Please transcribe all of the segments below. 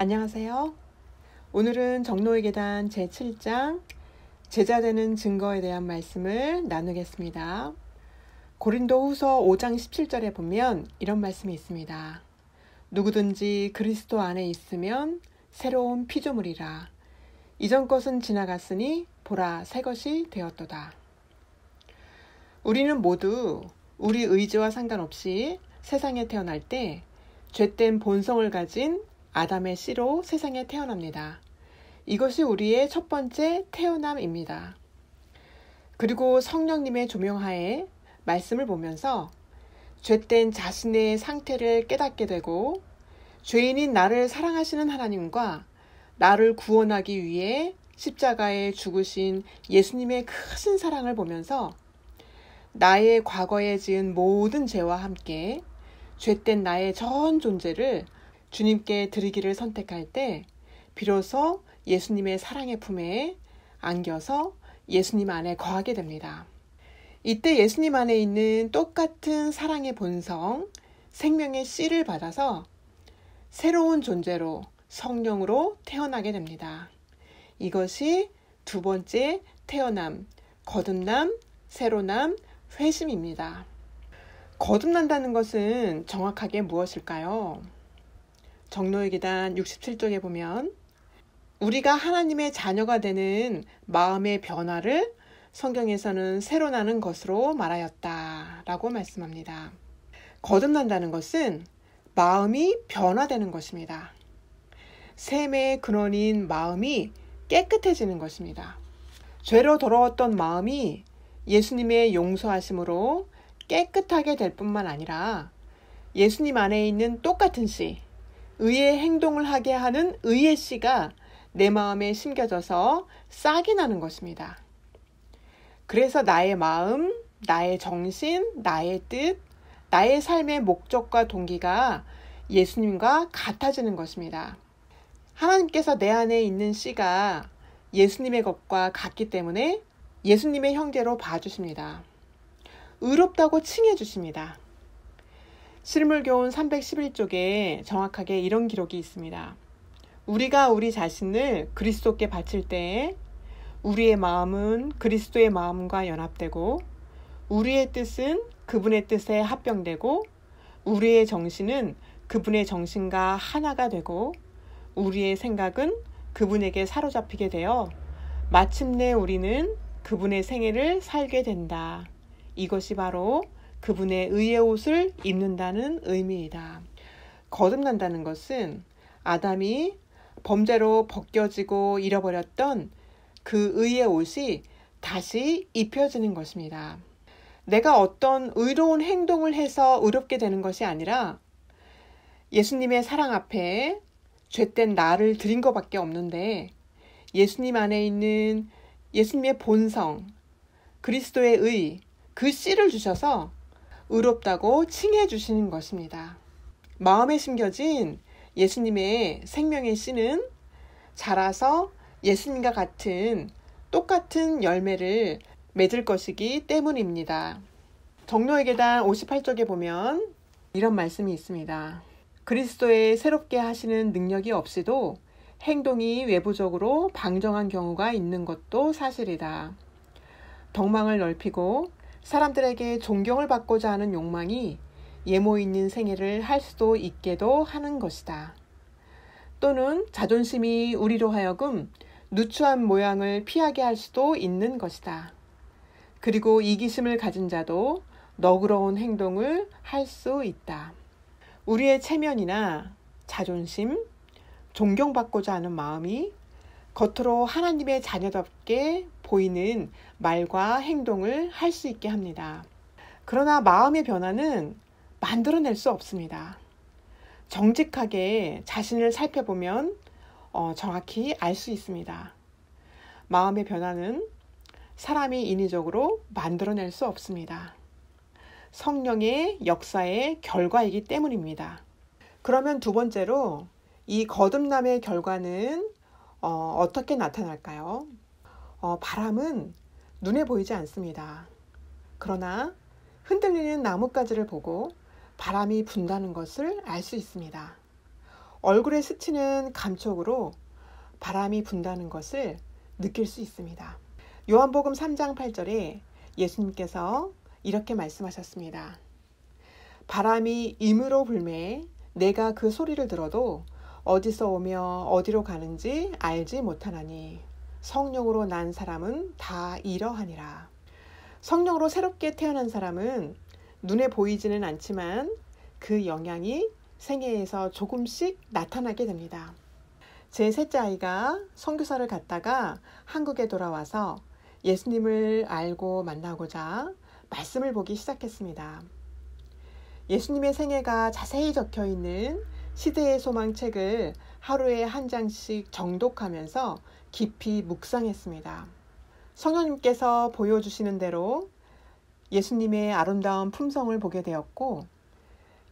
안녕하세요. 오늘은 정로의 계단 제7장 제자되는 증거에 대한 말씀을 나누겠습니다. 고린도후서 5장 17절에 보면 이런 말씀이 있습니다. 누구든지 그리스도 안에 있으면 새로운 피조물이라. 이전 것은 지나갔으니 보라 새 것이 되었도다. 우리는 모두 우리 의지와 상관없이 세상에 태어날 때 죄된 본성을 가진 아담의 씨로 세상에 태어납니다. 이것이 우리의 첫 번째 태어남입니다. 그리고 성령님의 조명하에 말씀을 보면서 죄된 자신의 상태를 깨닫게 되고 죄인인 나를 사랑하시는 하나님과 나를 구원하기 위해 십자가에 죽으신 예수님의 크신 사랑을 보면서 나의 과거에 지은 모든 죄와 함께 죄된 나의 전 존재를 주님께 드리기를 선택할 때 비로소 예수님의 사랑의 품에 안겨서 예수님 안에 거하게 됩니다. 이때 예수님 안에 있는 똑같은 사랑의 본성, 생명의 씨를 받아서 새로운 존재로 성령으로 태어나게 됩니다. 이것이 두 번째 태어남, 거듭남, 새로남, 회심입니다. 거듭난다는 것은 정확하게 무엇일까요? 정로의 계단 67쪽에 보면 우리가 하나님의 자녀가 되는 마음의 변화를 성경에서는 새로 나는 것으로 말하였다 라고 말씀합니다. 거듭난다는 것은 마음이 변화되는 것입니다. 샘의 근원인 마음이 깨끗해지는 것입니다. 죄로 더러웠던 마음이 예수님의 용서하심으로 깨끗하게 될 뿐만 아니라 예수님 안에 있는 똑같은 씨, 의의 행동을 하게 하는 의의 씨가 내 마음에 심겨져서 싹이 나는 것입니다. 그래서 나의 마음, 나의 정신, 나의 뜻, 나의 삶의 목적과 동기가 예수님과 같아지는 것입니다. 하나님께서 내 안에 있는 씨가 예수님의 것과 같기 때문에 예수님의 형제로 봐주십니다. 의롭다고 칭해 주십니다. 실물교훈 311쪽에 정확하게 이런 기록이 있습니다. 우리가 우리 자신을 그리스도께 바칠 때 우리의 마음은 그리스도의 마음과 연합되고 우리의 뜻은 그분의 뜻에 합병되고 우리의 정신은 그분의 정신과 하나가 되고 우리의 생각은 그분에게 사로잡히게 되어 마침내 우리는 그분의 생애를 살게 된다. 이것이 바로 그분의 의의 옷을 입는다는 의미이다. 거듭난다는 것은 아담이 범죄로 벗겨지고 잃어버렸던 그 의의 옷이 다시 입혀지는 것입니다. 내가 어떤 의로운 행동을 해서 의롭게 되는 것이 아니라 예수님의 사랑 앞에 죄된 나를 드린 것밖에 없는데 예수님 안에 있는 예수님의 본성, 그리스도의 의, 그 씨를 주셔서 의롭다고 칭해 주시는 것입니다. 마음에 심겨진 예수님의 생명의 씨는 자라서 예수님과 같은 똑같은 열매를 맺을 것이기 때문입니다. 정로의 계단 58쪽에 보면 이런 말씀이 있습니다. 그리스도의 새롭게 하시는 능력이 없이도 행동이 외부적으로 방정한 경우가 있는 것도 사실이다. 덕망을 넓히고 사람들에게 존경을 받고자 하는 욕망이 예모 있는 생애를 할 수도 있게도 하는 것이다. 또는 자존심이 우리로 하여금 누추한 모양을 피하게 할 수도 있는 것이다. 그리고 이기심을 가진 자도 너그러운 행동을 할 수 있다. 우리의 체면이나 자존심, 존경받고자 하는 마음이 겉으로 하나님의 자녀답게 보이는 말과 행동을 할 수 있게 합니다. 그러나 마음의 변화는 만들어낼 수 없습니다. 정직하게 자신을 살펴보면 정확히 알 수 있습니다. 마음의 변화는 사람이 인위적으로 만들어낼 수 없습니다. 성령의 역사의 결과이기 때문입니다. 그러면 두 번째로 이 거듭남의 결과는 어떻게 나타날까요? 바람은 눈에 보이지 않습니다. 그러나 흔들리는 나뭇가지를 보고 바람이 분다는 것을 알 수 있습니다. 얼굴에 스치는 감촉으로 바람이 분다는 것을 느낄 수 있습니다. 요한복음 3장 8절에 예수님께서 이렇게 말씀하셨습니다. 바람이 임으로 불매 내가 그 소리를 들어도 어디서 오며 어디로 가는지 알지 못하나니 성령으로 난 사람은 다 이러하니라. 성령으로 새롭게 태어난 사람은 눈에 보이지는 않지만 그 영향이 생애에서 조금씩 나타나게 됩니다. 제 셋째 아이가 선교사를 갔다가 한국에 돌아와서 예수님을 알고 만나고자 말씀을 보기 시작했습니다. 예수님의 생애가 자세히 적혀 있는 시대의 소망 책을 하루에 한 장씩 정독하면서 깊이 묵상했습니다. 성령님께서 보여주시는 대로 예수님의 아름다운 품성을 보게 되었고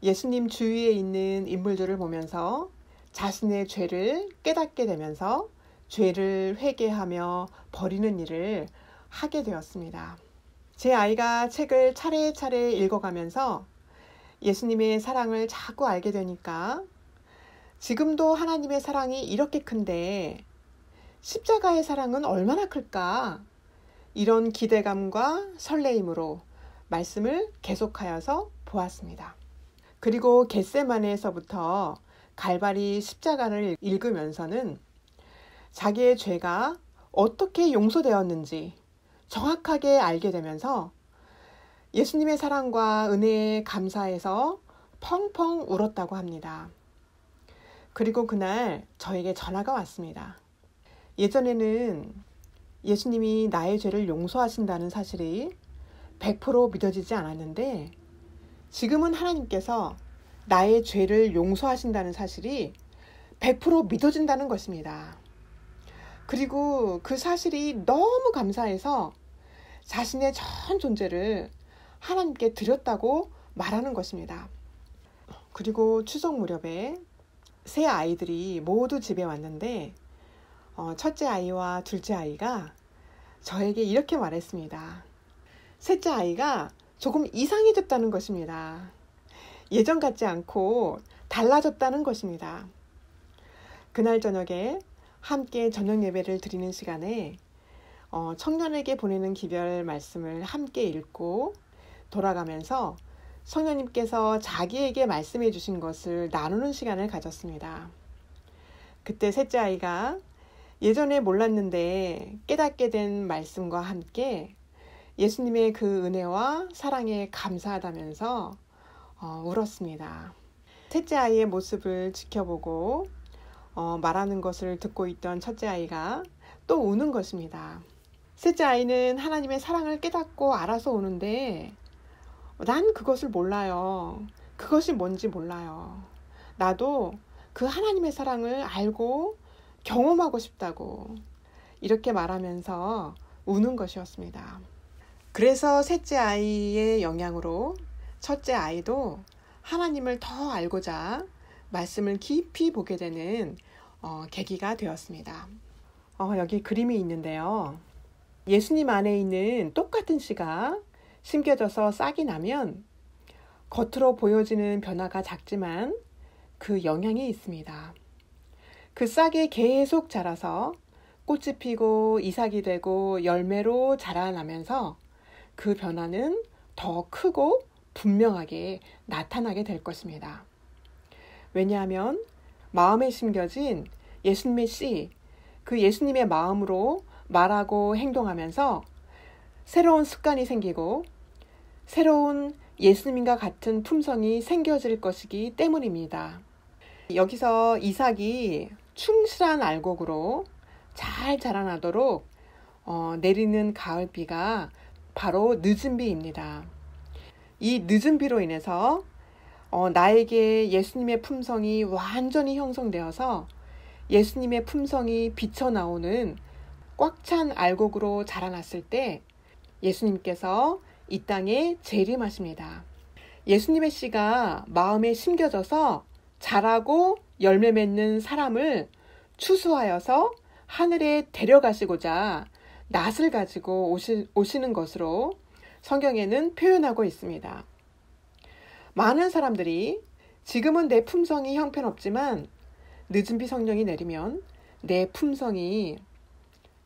예수님 주위에 있는 인물들을 보면서 자신의 죄를 깨닫게 되면서 죄를 회개하며 버리는 일을 하게 되었습니다. 제 아이가 책을 차례차례 읽어가면서 예수님의 사랑을 자꾸 알게 되니까 지금도 하나님의 사랑이 이렇게 큰데 십자가의 사랑은 얼마나 클까? 이런 기대감과 설레임으로 말씀을 계속하여서 보았습니다. 그리고 겟세마네에서부터 갈바리 십자가를 읽으면서는 자기의 죄가 어떻게 용서되었는지 정확하게 알게 되면서 예수님의 사랑과 은혜에 감사해서 펑펑 울었다고 합니다. 그리고 그날 저에게 전화가 왔습니다. 예전에는 예수님이 나의 죄를 용서하신다는 사실이 100% 믿어지지 않았는데 지금은 하나님께서 나의 죄를 용서하신다는 사실이 100% 믿어진다는 것입니다. 그리고 그 사실이 너무 감사해서 자신의 전 존재를 하나님께 드렸다고 말하는 것입니다. 그리고 추석 무렵에 세 아이들이 모두 집에 왔는데 첫째 아이와 둘째 아이가 저에게 이렇게 말했습니다. 셋째 아이가 조금 이상해졌다는 것입니다. 예전 같지 않고 달라졌다는 것입니다. 그날 저녁에 함께 저녁 예배를 드리는 시간에 청년에게 보내는 기별 말씀을 함께 읽고 돌아가면서 성령님께서 자기에게 말씀해 주신 것을 나누는 시간을 가졌습니다. 그때 셋째 아이가 예전에 몰랐는데 깨닫게 된 말씀과 함께 예수님의 그 은혜와 사랑에 감사하다면서 울었습니다. 셋째 아이의 모습을 지켜보고 말하는 것을 듣고 있던 첫째 아이가 또 우는 것입니다. 셋째 아이는 하나님의 사랑을 깨닫고 알아서 우는데 난 그것을 몰라요. 그것이 뭔지 몰라요. 나도 그 하나님의 사랑을 알고 경험하고 싶다고 이렇게 말하면서 우는 것이었습니다. 그래서 셋째 아이의 영향으로 첫째 아이도 하나님을 더 알고자 말씀을 깊이 보게 되는 계기가 되었습니다. 여기 그림이 있는데요. 예수님 안에 있는 똑같은 씨가 심겨져서 싹이 나면 겉으로 보여지는 변화가 작지만 그 영향이 있습니다. 그 싹이 계속 자라서 꽃이 피고 이삭이 되고 열매로 자라나면서 그 변화는 더 크고 분명하게 나타나게 될 것입니다. 왜냐하면 마음에 심겨진 예수님의 씨, 그 예수님의 마음으로 말하고 행동하면서 새로운 습관이 생기고 새로운 예수님과 같은 품성이 생겨질 것이기 때문입니다. 여기서 이삭이 충실한 알곡으로 잘 자라나도록 내리는 가을비가 바로 늦은 비입니다. 이 늦은 비로 인해서 나에게 예수님의 품성이 완전히 형성되어서 예수님의 품성이 비쳐나오는 꽉 찬 알곡으로 자라났을 때 예수님께서 이 땅에 재림하십니다. 예수님의 씨가 마음에 심겨져서 자라고 열매 맺는 사람을 추수하여서 하늘에 데려가시고자 낫을 가지고 오시는 것으로 성경에는 표현하고 있습니다. 많은 사람들이 지금은 내 품성이 형편없지만 늦은 비 성령이 내리면 내 품성이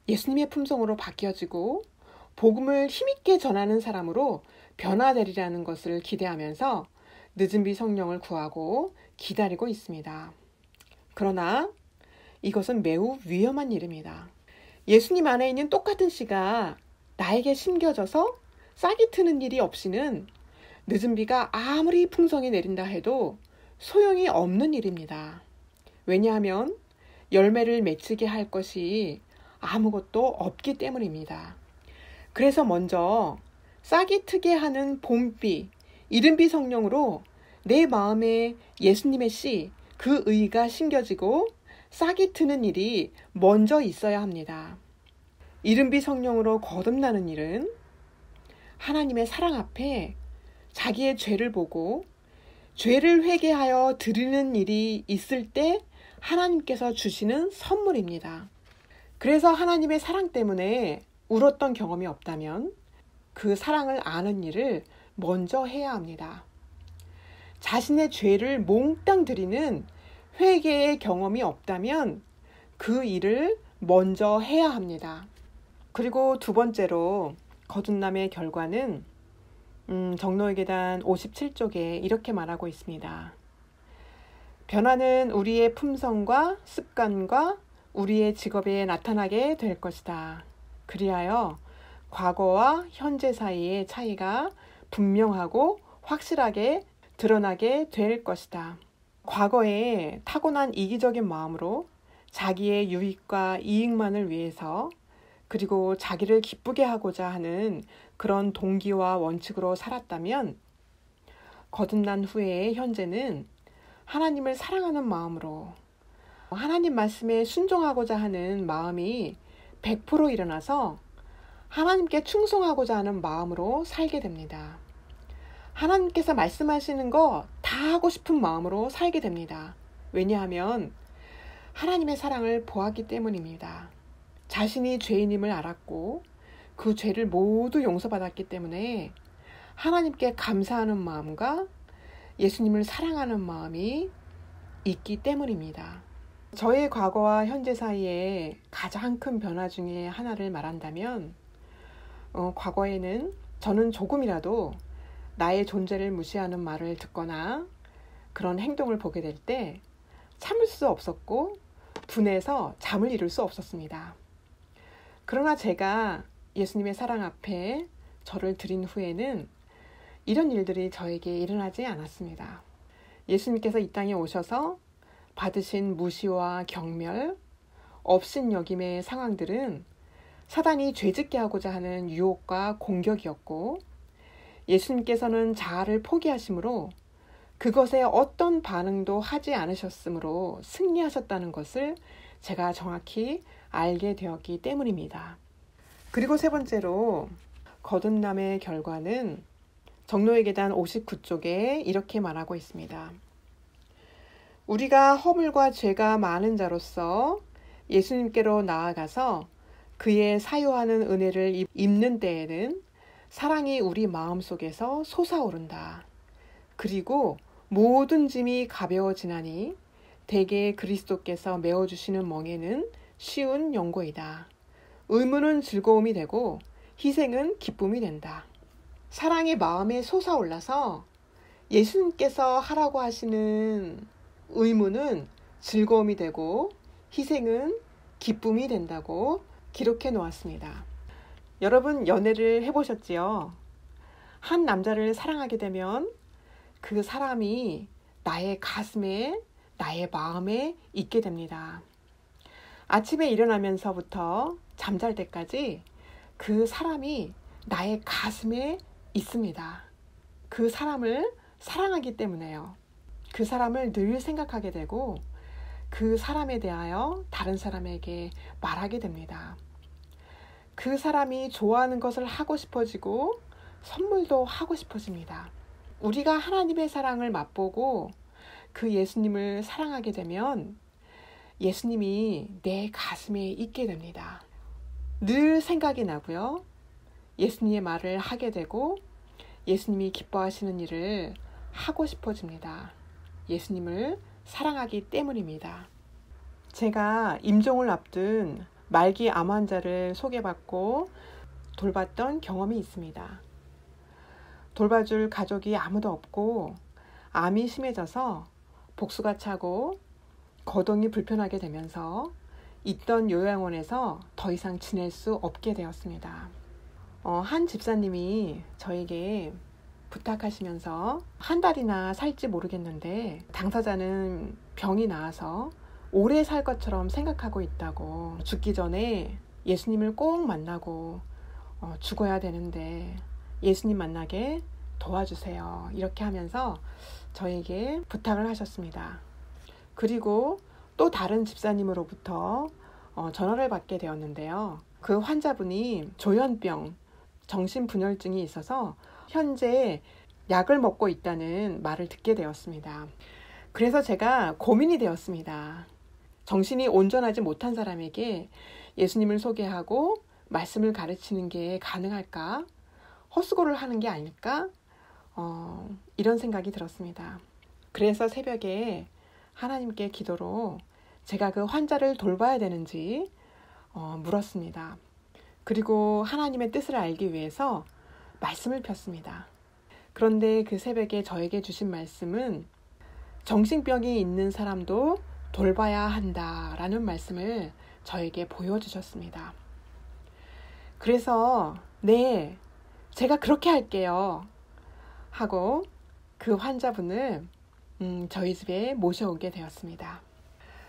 예수님의 품성으로 바뀌어지고 복음을 힘있게 전하는 사람으로 변화되리라는 것을 기대하면서 늦은 비 성령을 구하고 기다리고 있습니다. 그러나 이것은 매우 위험한 일입니다. 예수님 안에 있는 똑같은 씨가 나에게 심겨져서 싹이 트는 일이 없이는 늦은 비가 아무리 풍성히 내린다 해도 소용이 없는 일입니다. 왜냐하면 열매를 맺히게 할 것이 아무것도 없기 때문입니다. 그래서 먼저 싹이 트게 하는 봄비, 이른비 성령으로 내 마음에 예수님의 씨, 그 의가 심겨지고 싹이 트는 일이 먼저 있어야 합니다. 이른비 성령으로 거듭나는 일은 하나님의 사랑 앞에 자기의 죄를 보고 죄를 회개하여 드리는 일이 있을 때 하나님께서 주시는 선물입니다. 그래서 하나님의 사랑 때문에 울었던 경험이 없다면 그 사랑을 아는 일을 먼저 해야 합니다. 자신의 죄를 몽땅 드리는 회개의 경험이 없다면 그 일을 먼저 해야 합니다. 그리고 두 번째로 거듭남의 결과는 정노의 계단 57쪽에 이렇게 말하고 있습니다. 변화는 우리의 품성과 습관과 우리의 직업에 나타나게 될 것이다. 그리하여 과거와 현재 사이의 차이가 분명하고 확실하게 드러나게 될 것이다. 과거에 타고난 이기적인 마음으로 자기의 유익과 이익만을 위해서 그리고 자기를 기쁘게 하고자 하는 그런 동기와 원칙으로 살았다면 거듭난 후에 현재는 하나님을 사랑하는 마음으로 하나님 말씀에 순종하고자 하는 마음이 100% 일어나서 하나님께 충성하고자 하는 마음으로 살게 됩니다. 하나님께서 말씀하시는 거 다 하고 싶은 마음으로 살게 됩니다. 왜냐하면 하나님의 사랑을 보았기 때문입니다. 자신이 죄인임을 알았고 그 죄를 모두 용서받았기 때문에 하나님께 감사하는 마음과 예수님을 사랑하는 마음이 있기 때문입니다. 저의 과거와 현재 사이에 가장 큰 변화 중에 하나를 말한다면 과거에는 저는 조금이라도 나의 존재를 무시하는 말을 듣거나 그런 행동을 보게 될 때 참을 수 없었고 분해서 잠을 이룰 수 없었습니다. 그러나 제가 예수님의 사랑 앞에 저를 드린 후에는 이런 일들이 저에게 일어나지 않았습니다. 예수님께서 이 땅에 오셔서 받으신 무시와 경멸, 업신여김의 상황들은 사단이 죄짓게 하고자 하는 유혹과 공격이었고 예수님께서는 자아를 포기하심으로 그것에 어떤 반응도 하지 않으셨으므로 승리하셨다는 것을 제가 정확히 알게 되었기 때문입니다. 그리고 세 번째로 거듭남의 결과는 정노의 계단 59쪽에 이렇게 말하고 있습니다. 우리가 허물과 죄가 많은 자로서 예수님께로 나아가서 그의 사유하는 은혜를 입는 때에는 사랑이 우리 마음속에서 솟아오른다. 그리고 모든 짐이 가벼워지나니 대개 그리스도께서 메어주시는 멍에는 쉬운 연고이다. 의무는 즐거움이 되고 희생은 기쁨이 된다. 사랑이 마음에 솟아올라서 예수님께서 하라고 하시는 의무는 즐거움이 되고 희생은 기쁨이 된다고 기록해 놓았습니다. 여러분 연애를 해보셨지요? 한 남자를 사랑하게 되면 그 사람이 나의 가슴에, 나의 마음에 있게 됩니다. 아침에 일어나면서부터 잠잘 때까지 그 사람이 나의 가슴에 있습니다. 그 사람을 사랑하기 때문에요. 그 사람을 늘 생각하게 되고 그 사람에 대하여 다른 사람에게 말하게 됩니다. 그 사람이 좋아하는 것을 하고 싶어지고 선물도 하고 싶어집니다. 우리가 하나님의 사랑을 맛보고 그 예수님을 사랑하게 되면 예수님이 내 가슴에 있게 됩니다. 늘 생각이 나고요. 예수님의 말을 하게 되고 예수님이 기뻐하시는 일을 하고 싶어집니다. 예수님을 사랑하기 때문입니다. 제가 임종을 앞둔 말기 암 환자를 소개받고 돌봤던 경험이 있습니다. 돌봐줄 가족이 아무도 없고 암이 심해져서 복수가 차고 거동이 불편하게 되면서 있던 요양원에서 더 이상 지낼 수 없게 되었습니다. 한 집사님이 저에게 부탁하시면서 한 달이나 살지 모르겠는데 당사자는 병이 나아서 오래 살 것처럼 생각하고 있다고, 죽기 전에 예수님을 꼭 만나고 죽어야 되는데 예수님 만나게 도와주세요. 이렇게 하면서 저에게 부탁을 하셨습니다. 그리고 또 다른 집사님으로부터 전화를 받게 되었는데요. 그 환자분이 조현병, 정신분열증이 있어서 현재 약을 먹고 있다는 말을 듣게 되었습니다. 그래서 제가 고민이 되었습니다. 정신이 온전하지 못한 사람에게 예수님을 소개하고 말씀을 가르치는 게 가능할까? 헛수고를 하는 게 아닐까? 이런 생각이 들었습니다. 그래서 새벽에 하나님께 기도로 제가 그 환자를 돌봐야 되는지 물었습니다. 그리고 하나님의 뜻을 알기 위해서 말씀을 폈습니다. 그런데 그 새벽에 저에게 주신 말씀은 정신병이 있는 사람도 돌봐야 한다라는 말씀을 저에게 보여주셨습니다. 그래서 네, 제가 그렇게 할게요 하고 그 환자분을 저희 집에 모셔오게 되었습니다.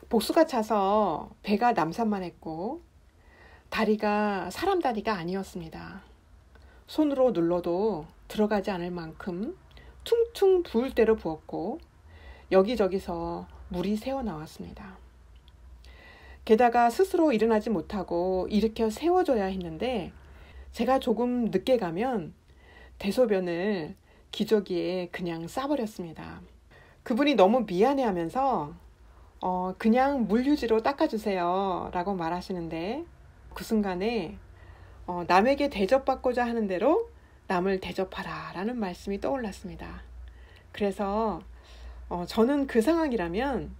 복수가 차서 배가 남산만했고 다리가 사람 다리가 아니었습니다. 손으로 눌러도 들어가지 않을 만큼 퉁퉁 부을 대로 부었고 여기저기서 물이 새어나왔습니다. 게다가 스스로 일어나지 못하고 일으켜 세워줘야 했는데 제가 조금 늦게 가면 대소변을 기저귀에 그냥 싸버렸습니다. 그분이 너무 미안해하면서 그냥 물휴지로 닦아주세요 라고 말하시는데 그 순간에 남에게 대접받고자 하는 대로 남을 대접하라 라는 말씀이 떠올랐습니다. 그래서 저는 그 상황이라면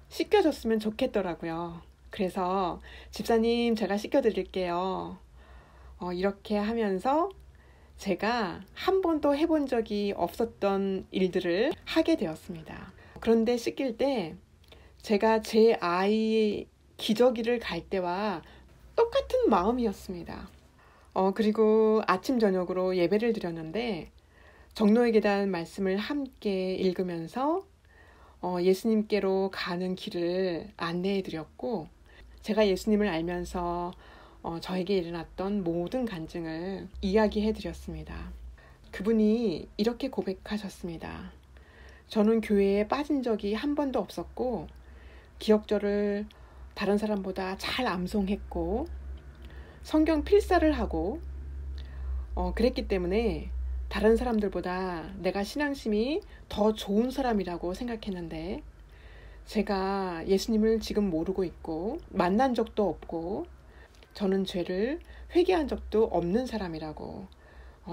씻겨줬으면 좋겠더라고요. 그래서 집사님 제가 씻겨드릴게요. 이렇게 하면서 제가 한 번도 해본 적이 없었던 일들을 하게 되었습니다. 그런데 씻길 때 제가 제 아이 기저귀를 갈 때와 똑같은 마음이었습니다. 그리고 아침 저녁으로 예배를 드렸는데 정로의 계단 말씀을 함께 읽으면서 예수님께로 가는 길을 안내해 드렸고 제가 예수님을 알면서 저에게 일어났던 모든 간증을 이야기해 드렸습니다. 그분이 이렇게 고백하셨습니다. 저는 교회에 빠진 적이 한 번도 없었고 기억절을 다른 사람보다 잘 암송했고 성경 필사를 하고 그랬기 때문에 다른 사람들보다 내가 신앙심이 더 좋은 사람이라고 생각했는데 제가 예수님을 지금 모르고 있고 만난 적도 없고 저는 죄를 회개한 적도 없는 사람이라고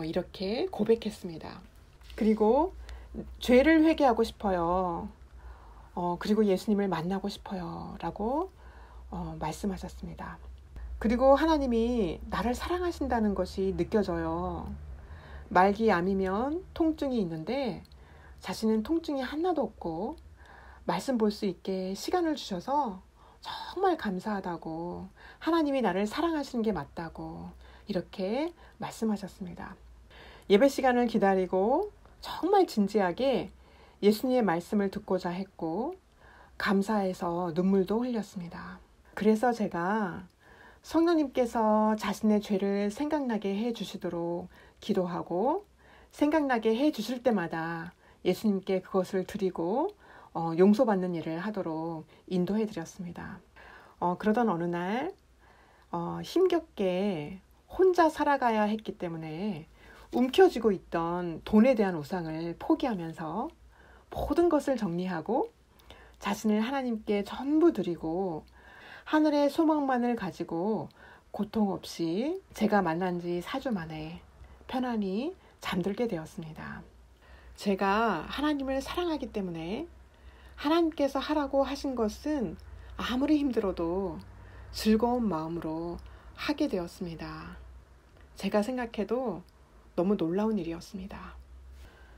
이렇게 고백했습니다. 그리고 죄를 회개하고 싶어요. 그리고 예수님을 만나고 싶어요 라고 말씀하셨습니다. 그리고 하나님이 나를 사랑하신다는 것이 느껴져요. 말기암이면 통증이 있는데 자신은 통증이 하나도 없고 말씀 볼 수 있게 시간을 주셔서 정말 감사하다고, 하나님이 나를 사랑하시는 게 맞다고 이렇게 말씀하셨습니다. 예배 시간을 기다리고 정말 진지하게 예수님의 말씀을 듣고자 했고 감사해서 눈물도 흘렸습니다. 그래서 제가 성령님께서 자신의 죄를 생각나게 해주시도록 기도하고 생각나게 해주실 때마다 예수님께 그것을 드리고 용서받는 일을 하도록 인도해 드렸습니다. 그러던 어느 날 힘겹게 혼자 살아가야 했기 때문에 움켜쥐고 있던 돈에 대한 우상을 포기하면서 모든 것을 정리하고 자신을 하나님께 전부 드리고 하늘의 소망만을 가지고 고통 없이 제가 만난 지 4주 만에 편안히 잠들게 되었습니다. 제가 하나님을 사랑하기 때문에 하나님께서 하라고 하신 것은 아무리 힘들어도 즐거운 마음으로 하게 되었습니다. 제가 생각해도 너무 놀라운 일이었습니다.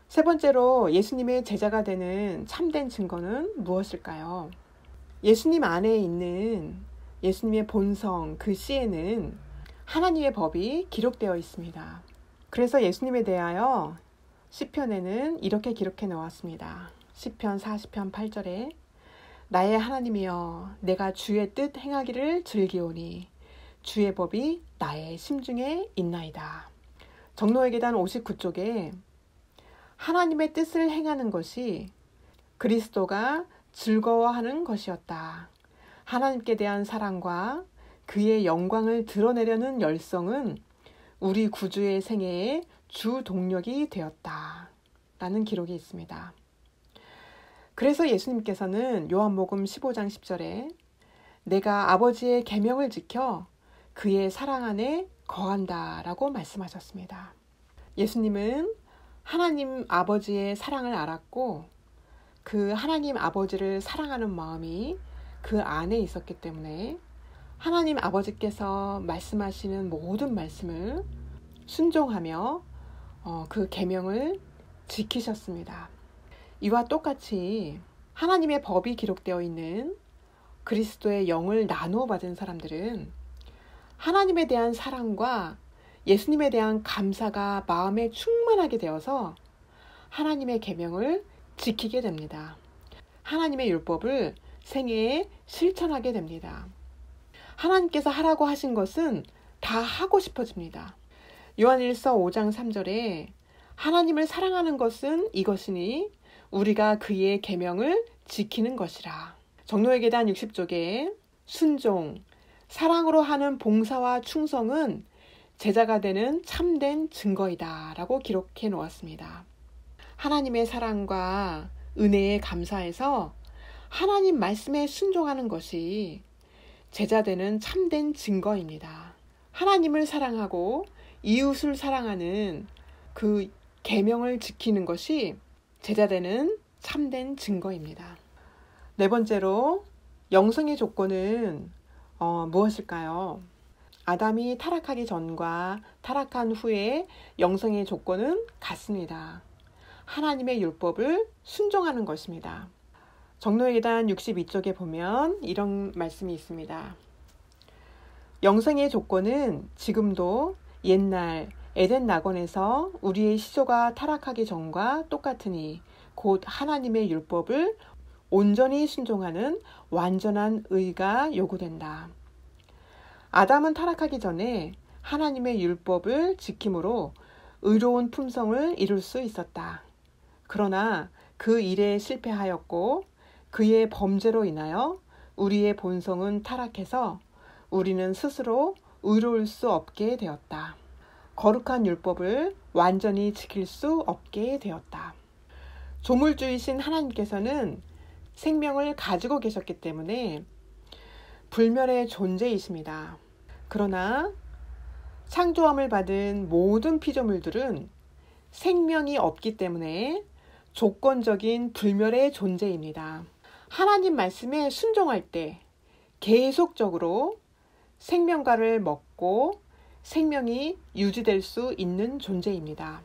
세 번째로 예수님의 제자가 되는 참된 증거는 무엇일까요? 예수님 안에 있는 예수님의 본성, 그 씨에는 하나님의 법이 기록되어 있습니다. 그래서 예수님에 대하여 시편에는 이렇게 기록해 놓았습니다. 시편 40편 8절에 나의 하나님이여 내가 주의 뜻 행하기를 즐기오니 주의 법이 나의 심중에 있나이다. 정노의 계단 59쪽에 하나님의 뜻을 행하는 것이 그리스도가 즐거워하는 것이었다. 하나님께 대한 사랑과 그의 영광을 드러내려는 열성은 우리 구주의 생애의 주 동력이 되었다. 라는 기록이 있습니다. 그래서 예수님께서는 요한복음 15장 10절에 내가 아버지의 계명을 지켜 그의 사랑 안에 거한다 라고 말씀하셨습니다. 예수님은 하나님 아버지의 사랑을 알았고 그 하나님 아버지를 사랑하는 마음이 그 안에 있었기 때문에 하나님 아버지께서 말씀하시는 모든 말씀을 순종하며 그 계명을 지키셨습니다. 이와 똑같이 하나님의 법이 기록되어 있는 그리스도의 영을 나누어 받은 사람들은 하나님에 대한 사랑과 예수님에 대한 감사가 마음에 충만하게 되어서 하나님의 계명을 지키게 됩니다. 하나님의 율법을 생애에 실천하게 됩니다. 하나님께서 하라고 하신 것은 다 하고 싶어집니다. 요한일서 5장 3절에 하나님을 사랑하는 것은 이것이니 우리가 그의 계명을 지키는 것이라. 정노의 계단 60쪽에 순종, 사랑으로 하는 봉사와 충성은 제자가 되는 참된 증거이다 라고 기록해 놓았습니다. 하나님의 사랑과 은혜에 감사해서 하나님 말씀에 순종하는 것이 제자 되는 참된 증거입니다. 하나님을 사랑하고 이웃을 사랑하는 그 계명을 지키는 것이 제자 되는 참된 증거입니다. 네 번째로 영성의 조건은 무엇일까요? 아담이 타락하기 전과 타락한 후에 영성의 조건은 같습니다. 하나님의 율법을 순종하는 것입니다. 정노의 계단 62쪽에 보면 이런 말씀이 있습니다. 영성의 조건은 지금도 옛날 에덴 낙원에서 우리의 시조가 타락하기 전과 똑같으니 곧 하나님의 율법을 온전히 순종하는 완전한 의가 요구된다. 아담은 타락하기 전에 하나님의 율법을 지킴으로 의로운 품성을 이룰 수 있었다. 그러나 그 일에 실패하였고 그의 범죄로 인하여 우리의 본성은 타락해서 우리는 스스로 의로울 수 없게 되었다. 거룩한 율법을 완전히 지킬 수 없게 되었다. 조물주이신 하나님께서는 생명을 가지고 계셨기 때문에 불멸의 존재이십니다. 그러나 창조함을 받은 모든 피조물들은 생명이 없기 때문에 조건적인 불멸의 존재입니다. 하나님 말씀에 순종할 때 계속적으로 생명과를 먹고 생명이 유지될 수 있는 존재입니다.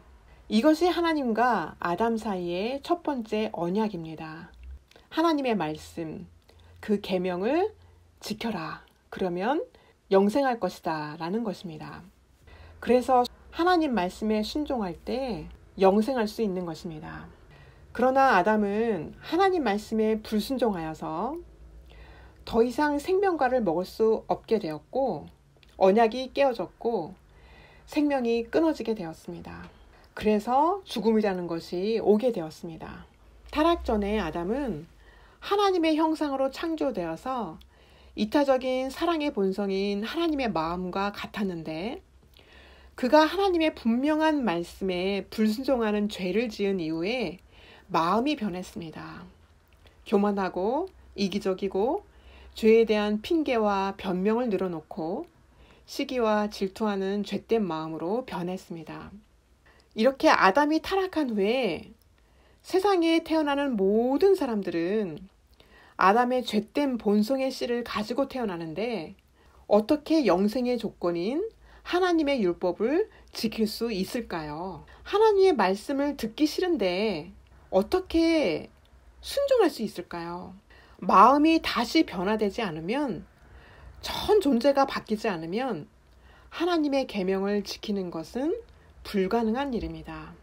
이것이 하나님과 아담 사이의 첫 번째 언약입니다. 하나님의 말씀, 그 계명을 지켜라. 그러면 영생할 것이다 라는 것입니다. 그래서 하나님 말씀에 순종할 때 영생할 수 있는 것입니다. 그러나 아담은 하나님 말씀에 불순종하여서 더 이상 생명과를 먹을 수 없게 되었고 언약이 깨어졌고 생명이 끊어지게 되었습니다. 그래서 죽음이라는 것이 오게 되었습니다. 타락 전에 아담은 하나님의 형상으로 창조되어서 이타적인 사랑의 본성인 하나님의 마음과 같았는데 그가 하나님의 분명한 말씀에 불순종하는 죄를 지은 이후에 마음이 변했습니다. 교만하고 이기적이고 죄에 대한 핑계와 변명을 늘어놓고 시기와 질투하는 죄된 마음으로 변했습니다. 이렇게 아담이 타락한 후에 세상에 태어나는 모든 사람들은 아담의 죄된 본성의 씨를 가지고 태어나는데 어떻게 영생의 조건인 하나님의 율법을 지킬 수 있을까요? 하나님의 말씀을 듣기 싫은데 어떻게 순종할 수 있을까요? 마음이 다시 변화되지 않으면, 전 존재가 바뀌지 않으면 하나님의 계명을 지키는 것은 불가능한 일입니다.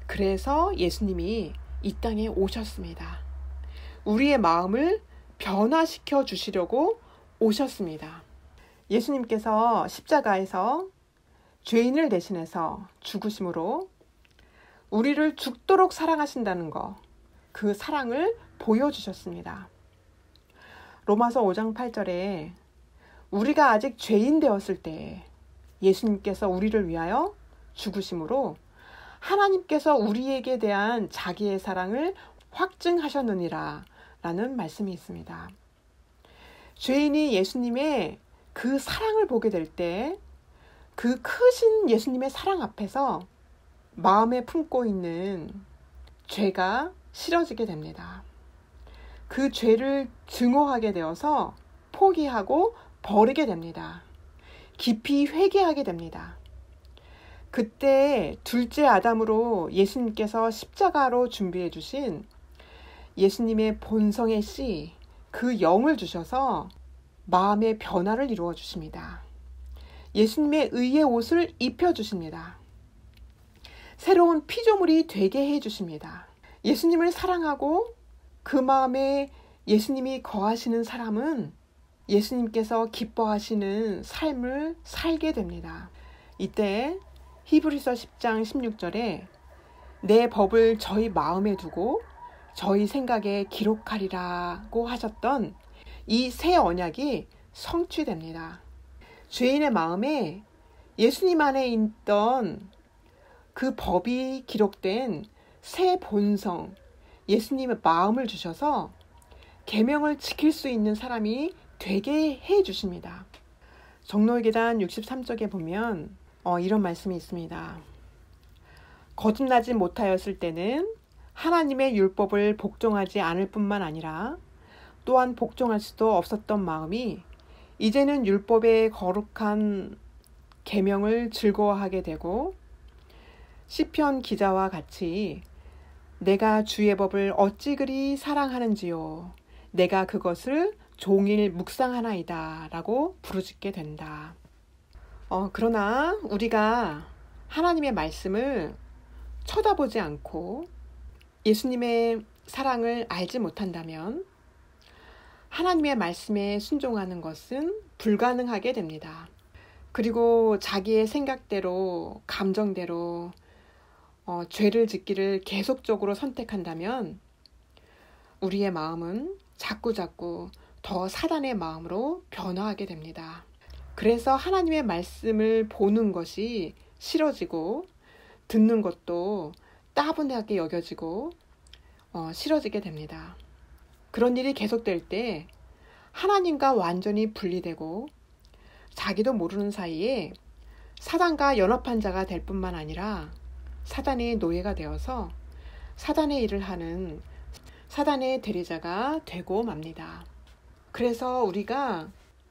그래서 예수님이 이 땅에 오셨습니다. 우리의 마음을 변화시켜 주시려고 오셨습니다. 예수님께서 십자가에서 죄인을 대신해서 죽으심으로 우리를 죽도록 사랑하신다는 것, 그 사랑을 보여주셨습니다. 로마서 5장 8절에 우리가 아직 죄인 되었을 때 예수님께서 우리를 위하여 죽으심으로 하나님께서 우리에게 대한 자기의 사랑을 확증하셨느니라 라는 말씀이 있습니다. 죄인이 예수님의 그 사랑을 보게 될 때 그 크신 예수님의 사랑 앞에서 마음에 품고 있는 죄가 싫어지게 됩니다. 그 죄를 증오하게 되어서 포기하고 버리게 됩니다. 깊이 회개하게 됩니다. 그때 둘째 아담으로 예수님께서 십자가로 준비해 주신 예수님의 본성의 씨, 그 영을 주셔서 마음의 변화를 이루어 주십니다. 예수님의 의의 옷을 입혀 주십니다. 새로운 피조물이 되게 해 주십니다. 예수님을 사랑하고 그 마음에 예수님이 거하시는 사람은 예수님께서 기뻐하시는 삶을 살게 됩니다. 이때 히브리서 10장 16절에 내 법을 저희 마음에 두고 저희 생각에 기록하리라고 하셨던 이 새 언약이 성취됩니다. 죄인의 마음에 예수님 안에 있던 그 법이 기록된 새 본성, 예수님의 마음을 주셔서 계명을 지킬 수 있는 사람이 되게 해 주십니다. 정노의 계단 63쪽에 보면 이런 말씀이 있습니다. 거듭나지 못하였을 때는 하나님의 율법을 복종하지 않을 뿐만 아니라 또한 복종할 수도 없었던 마음이 이제는 율법의 거룩한 계명을 즐거워하게 되고 시편 기자와 같이 내가 주의 법을 어찌 그리 사랑하는지요. 내가 그것을 종일 묵상하나이다 라고 부르짖게 된다. 그러나 우리가 하나님의 말씀을 쳐다보지 않고 예수님의 사랑을 알지 못한다면 하나님의 말씀에 순종하는 것은 불가능하게 됩니다. 그리고 자기의 생각대로, 감정대로 죄를 짓기를 계속적으로 선택한다면 우리의 마음은 자꾸자꾸 더 사단의 마음으로 변화하게 됩니다. 그래서 하나님의 말씀을 보는 것이 싫어지고 듣는 것도 따분하게 여겨지고 싫어지게 됩니다. 그런 일이 계속될 때 하나님과 완전히 분리되고 자기도 모르는 사이에 사단과 연합한 자가 될 뿐만 아니라 사단의 노예가 되어서 사단의 일을 하는 사단의 대리자가 되고 맙니다. 그래서 우리가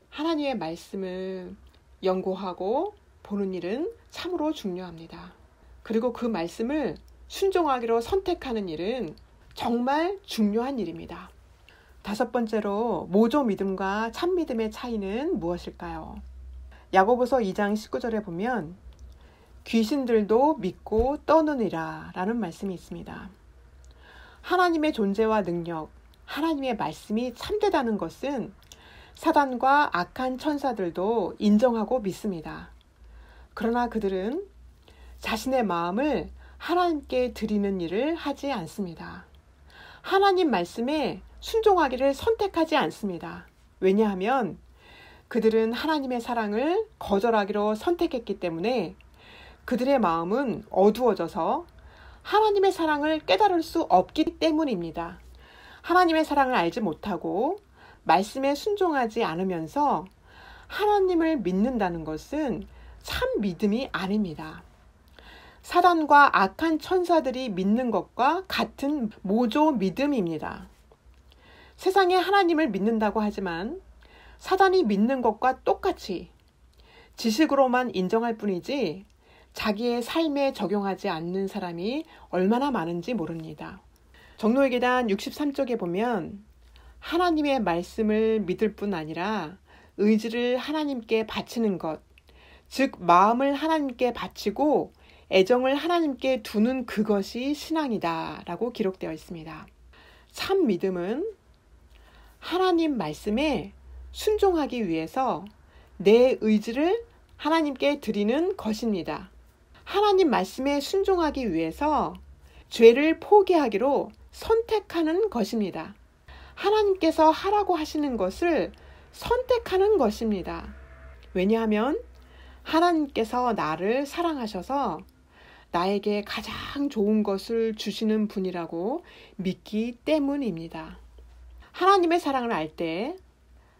하나님의 말씀을 연구하고 보는 일은 참으로 중요합니다. 그리고 그 말씀을 순종하기로 선택하는 일은 정말 중요한 일입니다. 다섯 번째로 모조 믿음과 참 믿음의 차이는 무엇일까요? 야고보서 2장 19절에 보면 귀신들도 믿고 떠느니라 라는 말씀이 있습니다. 하나님의 존재와 능력, 하나님의 말씀이 참되다는 것은 사단과 악한 천사들도 인정하고 믿습니다. 그러나 그들은 자신의 마음을 하나님께 드리는 일을 하지 않습니다. 하나님 말씀에 순종하기를 선택하지 않습니다. 왜냐하면 그들은 하나님의 사랑을 거절하기로 선택했기 때문에 그들의 마음은 어두워져서 하나님의 사랑을 깨달을 수 없기 때문입니다. 하나님의 사랑을 알지 못하고 말씀에 순종하지 않으면서 하나님을 믿는다는 것은 참 믿음이 아닙니다. 사단과 악한 천사들이 믿는 것과 같은 모조 믿음입니다. 세상에 하나님을 믿는다고 하지만 사단이 믿는 것과 똑같이 지식으로만 인정할 뿐이지 자기의 삶에 적용하지 않는 사람이 얼마나 많은지 모릅니다. 정노의 계단 63쪽에 보면 하나님의 말씀을 믿을 뿐 아니라 의지를 하나님께 바치는 것, 즉 마음을 하나님께 바치고 애정을 하나님께 두는 그것이 신앙이다 라고 기록되어 있습니다. 참 믿음은 하나님 말씀에 순종하기 위해서 내 의지를 하나님께 드리는 것입니다. 하나님 말씀에 순종하기 위해서 죄를 포기하기로 선택하는 것입니다. 하나님께서 하라고 하시는 것을 선택하는 것입니다. 왜냐하면 하나님께서 나를 사랑하셔서 나에게 가장 좋은 것을 주시는 분이라고 믿기 때문입니다. 하나님의 사랑을 알 때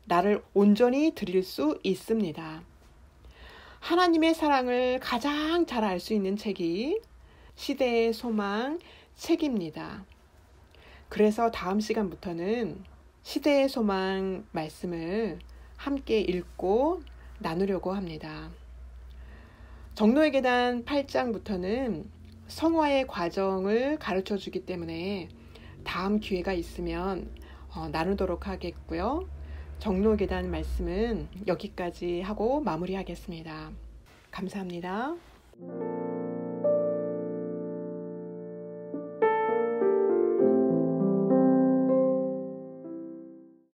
나를 온전히 드릴 수 있습니다. 하나님의 사랑을 가장 잘 알 수 있는 책이 시대의 소망 책입니다. 그래서 다음 시간부터는 시대의 소망 말씀을 함께 읽고 나누려고 합니다. 정노의 계단 8장부터는 성화의 과정을 가르쳐 주기 때문에 다음 기회가 있으면 나누도록 하겠고요. 정노의 계단 말씀은 여기까지 하고 마무리하겠습니다. 감사합니다.